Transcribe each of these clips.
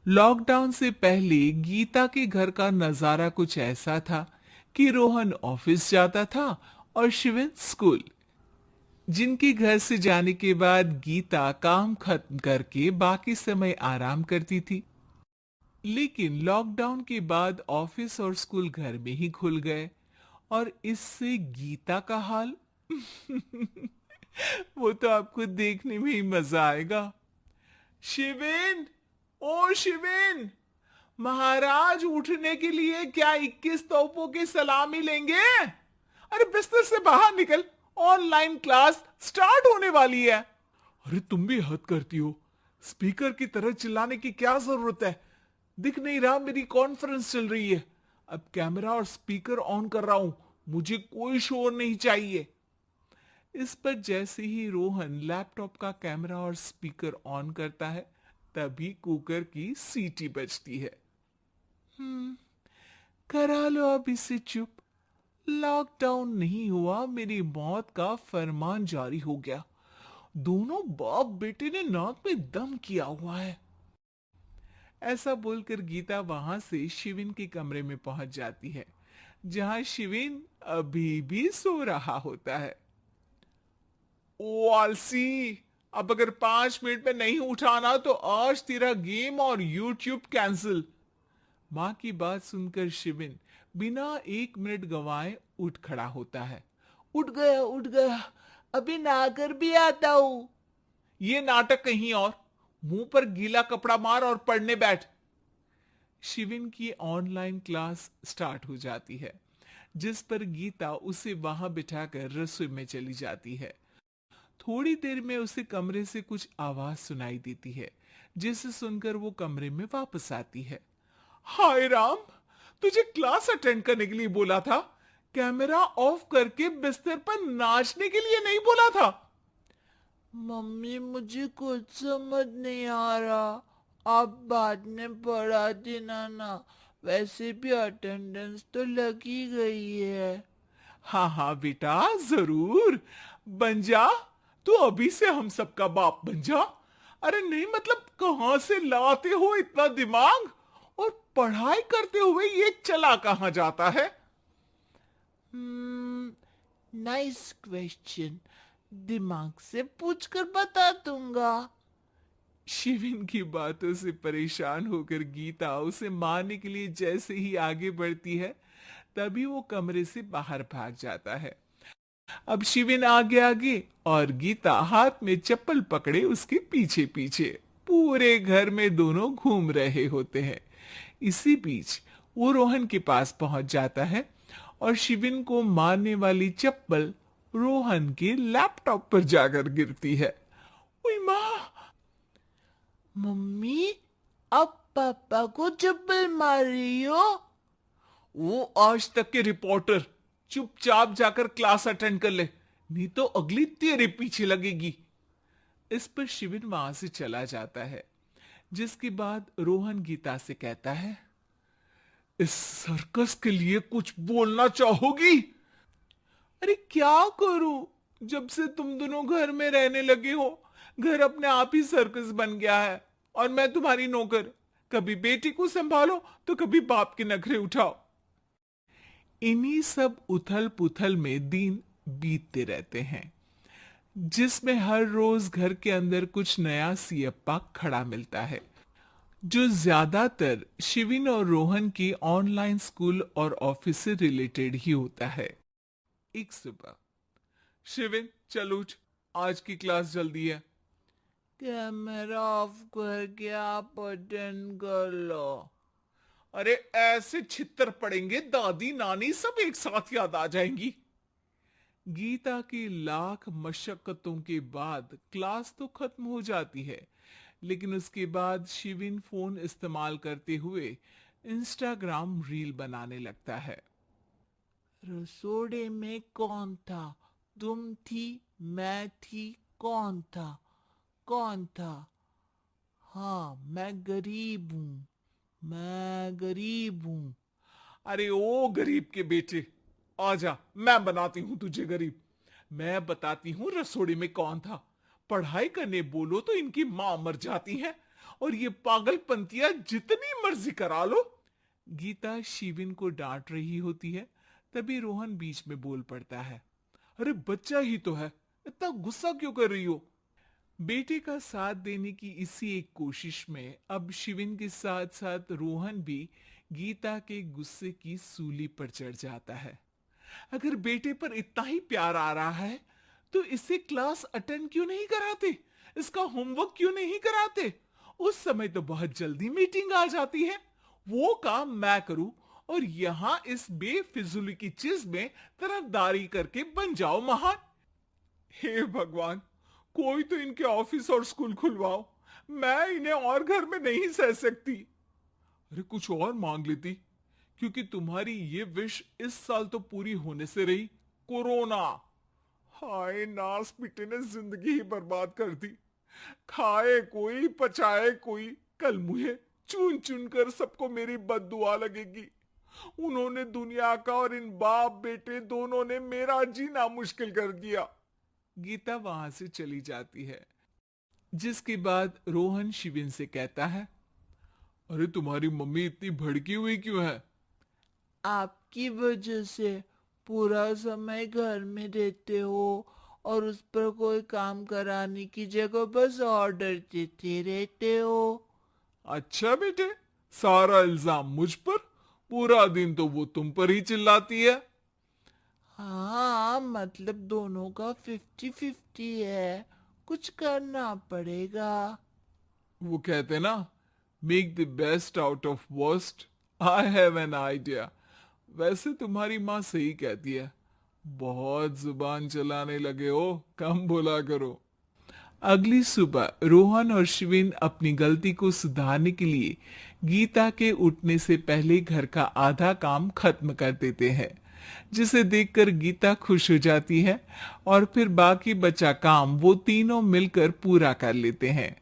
Lockdown से पहले गीता के घर का नजारा कुछ ऐसा था कि रोहन ऑफिस जाता था और शिवन स्कूल। जिनके घर से जाने के बाद गीता काम खत्म करके बाकी समय आराम करती थी। लेकिन लॉकडाउन के बाद ऑफिस और स्कूल घर में ही खुल गए और इससे गीता का हाल वो तो आपको देखने में ही मजा आएगा। शिवेन, ओ शिवेन, महाराज उठने के लिए क्या 21 तोपों की सलामी लेंगे? अरे बिस्तर से बाहर निकल, ऑनलाइन क्लास स्टार्ट होने वाली है। अरे तुम भी हद करती हो, स्पीकर की तरह चिल्लाने की क्या जरूरत है? दिख नहीं रहा मेरी कॉन्फ्रेंस चल रही है। अब कैमरा और स्पीकर ऑन कर रहा हूं, मुझे कोई शोर नहीं चाहिए। इस पर जैसे ही रोहन लैपटॉप का कैमरा और स्पीकर ऑन करता है, तभी कुकर की सीटी बजती है। करा लो अब इसे चुप। लॉकडाउन नहीं हुआ, मेरी मौत का फरमान जारी हो गया। दोनों बाप बेटे ने नाक में दम किया हुआ है। ऐसा बोलकर गीता वहां से शिविन के कमरे में पहुंच जाती है, जहां शिविन अभी भी सो रहा होता है। ओ आलसी, अब अगर 5 मिनट में नहीं उठाना तो आज तेरा गेम और यूट्यूब कैंसिल। माँ की बात सुनकर शिविन बिना 1 मिनट गवाए उठ खड़ा होता है। उठ गया, अभी नहाकर भी आता हूं। ये नाटक कहीं और, मुंह पर गीला कपड़ा मार और पढ़ने बैठ। शिविन की ऑनलाइन क्लास स्टार्ट हो जाती है, जिस पर गीता उसे वहां बिठाकर रसोई में चली जाती है। थोड़ी देर में उसे कमरे से कुछ आवाज सुनाई देती है, जिसे सुनकर वो कमरे में वापस आती है। हाय राम, तुझे क्लास अटेंड करने के लिए बोला था, कैमरा ऑफ करके बिस्तर पर नाचने के लिए नहीं बोला था। मम्मी मुझे कुछ समझ नहीं आ रहा। आप बाद में पढ़ा देना ना। वैसे भी अटेंडेंस तो लगी गई है। हाँ हाँ बेटा, जरूर बन जा। तू अभी से हम सबका बाप बन जा। अरे नहीं मतलब, कहां से लाते हो इतना दिमाग? और पढ़ाई करते हुए ये चला कहां जाता है? Nice question. दिमाग से पूछकर बता दूंगा। शिविन की बातों से परेशान होकर गीता उसे मारने के लिए जैसे ही आगे बढ़ती है, तभी वो कमरे से बाहर भाग जाता है। अब शिविन आगे आगे और गीता हाथ में चप्पल पकड़े उसके पीछे पीछे पूरे घर में दोनों घूम रहे होते हैं। इसी बीच वो रोहन के पास पहुंच जाता है और शिविन को मारने वाली चप्पल रोहन के लैपटॉप पर जाकर गिरती है। ओए माँ! मम्मी, अब पापा को चप्पल मार रही हो? वो आज तक के रिपोर्टर, चुपचाप जाकर क्लास अटेंड कर ले, नहीं तो अगली तेरे पीछे लगेगी। इस पर शिविन वहां से चला जाता है, जिसके बाद रोहन गीता से कहता है, इस सर्कस के लिए कुछ बोलना चाहोगी? अरे क्या करूं, जब से तुम दोनों घर में रहने लगे हो, घर अपने आप ही सर्कस बन गया है और मैं तुम्हारी नौकर। कभी बेटी को संभालो तो कभी बाप के नखरे उठाओ। इन्हीं सब उथल पुथल में दिन बीतते रहते हैं, जिसमें हर रोज घर के अंदर कुछ नया सियप्पा खड़ा मिलता है, जो ज्यादातर शिविन और रोहन की ऑनलाइन स्कूल और ऑफिस से रिलेटेड ही होता है। एक सुबह, शिविन चल उठ, आज की क्लास जल्दी है। कैमरा ऑफ करके आप अटेंड कर लो। अरे ऐसे छितर पड़ेंगे, दादी नानी सब एक साथ याद आ जाएंगी। गीता की लाख मशक्कतों के बाद क्लास तो खत्म हो जाती है, लेकिन उसके बाद शिविन फोन इस्तेमाल करते हुए इंस्टाग्राम रील बनाने लगता है। रसोड़े में कौन था? तुम थी? मैं थी? कौन था? कौन था? हाँ, मैं गरीब हूँ। मैं गरीब हूँ। अरे ओ गरीब के बेटे, आजा, मैं बनाती हूं तुझे गरीब। मैं बताती हूं रसोड़ी में कौन था। पढ़ाई करने बोलो तो इनकी मां मर जाती है। और ये पागलपंतियां जितनी मर्जी करा लो। गीता शिविन को डांट रही होती है, तभी रोहन बीच में बोल पड़ता है, अरे बच्चा ही तो है, इतना गुस्सा क्यों कर रही हो? बेटे का साथ देने की इसी एक कोशिश में अब शिविन के साथ साथ रोहन भी गीता के गुस्से की सूली पर चढ़ जाता है। अगर बेटे पर इतना ही प्यार आ रहा है तो इसे क्लास अटेंड क्यों नहीं कराते, इसका होमवर्क क्यों नहीं कराते? उस समय तो बहुत जल्दी मीटिंग आ जाती है, वो काम मैं करूं और यहां इस बेफिजूल की चीज में तरफदारी करके बन जाओ महान। हे भगवान, कोई तो इनके ऑफिस और स्कूल खुलवाओ, मैं इन्हें और घर में नहीं सह सकती। अरे कुछ और मांग लेती, क्योंकि तुम्हारी ये विश इस साल तो पूरी होने से रही, कोरोना। हाय, नास बेटे ने जिंदगी ही बर्बाद कर दी। खाए कोई पचाए कोई, कल मुझे चुन चुन कर सबको मेरी बद्दुआ लगेगी। उन्होंने दुनिया का और इन बाप बेटे दोनों ने मेरा जीना मुश्किल कर दिया। गीता वहां से चली जाती है, जिसके बाद रोहन शिविन से कहता है, अरे तुम्हारी मम्मी इतनी भड़की हुई क्यों है? आपकी वजह से पूरा समय घर में रहते हो और उस पर कोई काम कराने की जगह बस ऑर्डर देते रहते हो। अच्छा बेटे, सारा इल्जाम मुझ पर? पूरा दिन तो वो तुम पर ही चिल्लाती है। हाँ, मतलब दोनों का 50-50 है, कुछ करना पड़ेगा। वो कहते ना, make the best out of worst. I have an idea. वैसे तुम्हारी माँ सही कहती है, बहुत जुबान चलाने लगे हो, कम बोला करो। अगली सुबह रोहन और शिविन अपनी गलती को सुधारने के लिए गीता के उठने से पहले घर का आधा काम खत्म कर देते हैं, जिसे देखकर गीता खुश हो जाती है और फिर बाकी बचा काम वो तीनों मिलकर पूरा कर लेते हैं।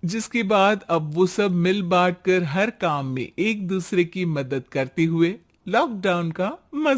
जिसके बाद अब वो सब मिल बांट कर हर काम में एक दूसरे की मदद करते हुए लॉकडाउन का मजा